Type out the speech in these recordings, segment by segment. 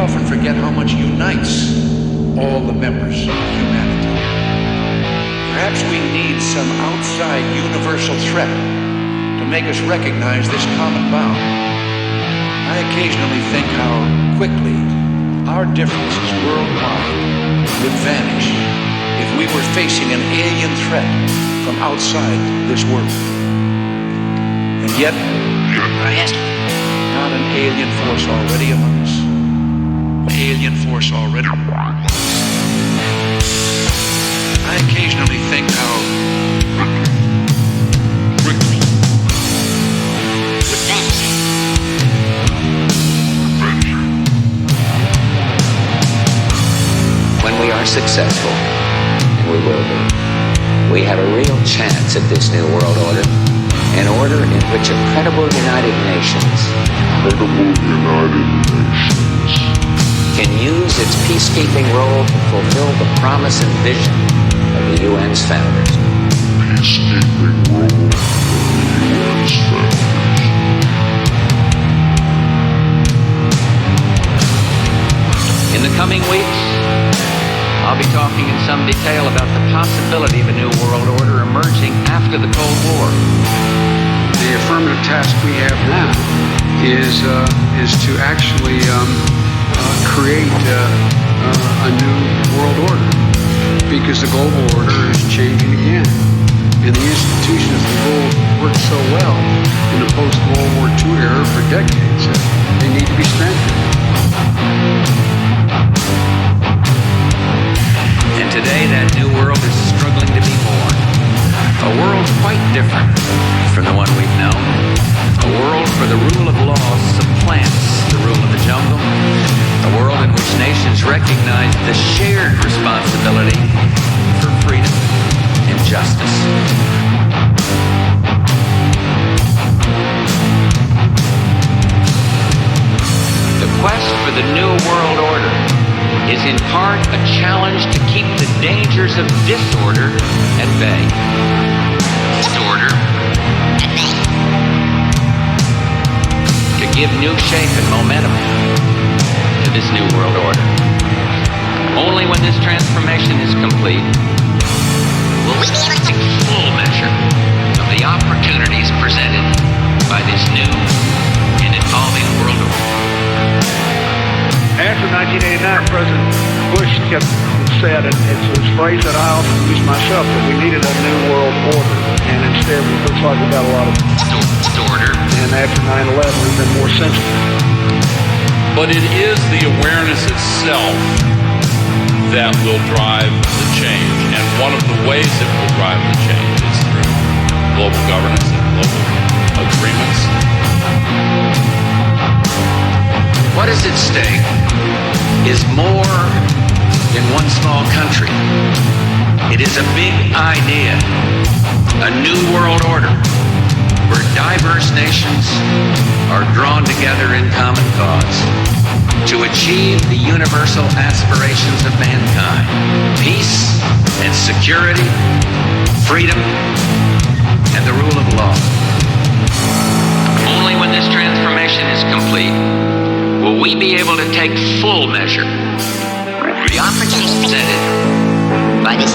often forget how much unites all the members of humanity. Perhaps we need some outside universal threat to make us recognize this common bond. I occasionally think how quickly our differences worldwide would vanish if we were facing an alien threat from outside this world. And yet, not an alien force already among us. Alien force already. I occasionally think how when we are successful, and we will be, we have a real chance at this new world order, an order in which a credible United Nations can use its peacekeeping role to fulfill the promise and vision of the UN's founders. Peacekeeping role of the UN's founders. In the coming weeks, I'll be talking in some detail about the possibility of a new world order emerging after the Cold War. The affirmative task we have now is to actually create a new world order, because the global order is changing again, and the institutions of the world worked so well in the post-World War II era for decades. They need to be strengthened. And today, that new world is struggling to be born. A world quite different from the one we've known. A world where the rule of law supplants the rule of the jungle. A world in which nations recognize the shared responsibility for freedom and justice. The quest for the new world order is in part a challenge to keep the dangers of disorder at bay. Disorder at bay. To give new shape and momentum to this new world order. Only when this transformation is complete will we be able to take full measure of the opportunities presented by this new and evolving world order. After 1989, President Bush said, and it's a phrase that I often use myself, that we needed a new world order, and instead it looks like we got a lot of disorder. And after 9/11, we've been more sensitive. But it is the awareness itself that will drive the change, and one of the ways it will drive the change is through global governance and global agreements. What is at stake is more than one small country. It is a big idea, a new world order, where diverse nations are drawn together in common cause to achieve the universal aspirations of mankind: peace and security, freedom, and the rule of law. Only when this transformation is complete will we be able to take full measure of the opportunities presented by this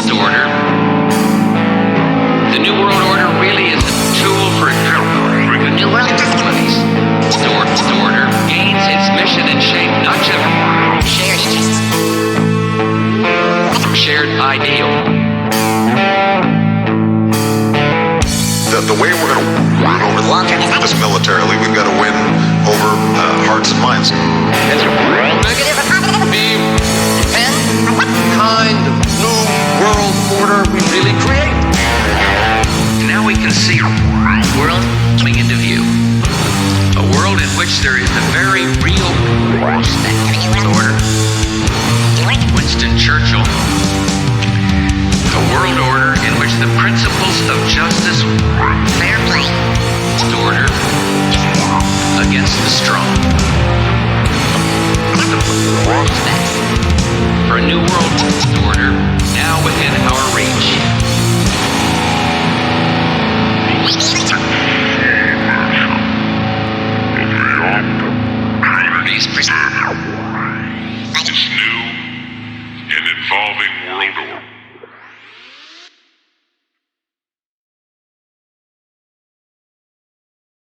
new order. The New World Order really is a tool for the new world possibilities. The order gains its mission and shape not just shared interests, shared ideal. The way we're going to win over the long term is militarily. We've got to win over hearts and minds. And what kind of new world order we really create? Now we can see a world coming into view. A world in which there is a very real order. Winston Churchill. A world order in which the principles of justice, fair play, order against the strong. For a new world order now within our reach. These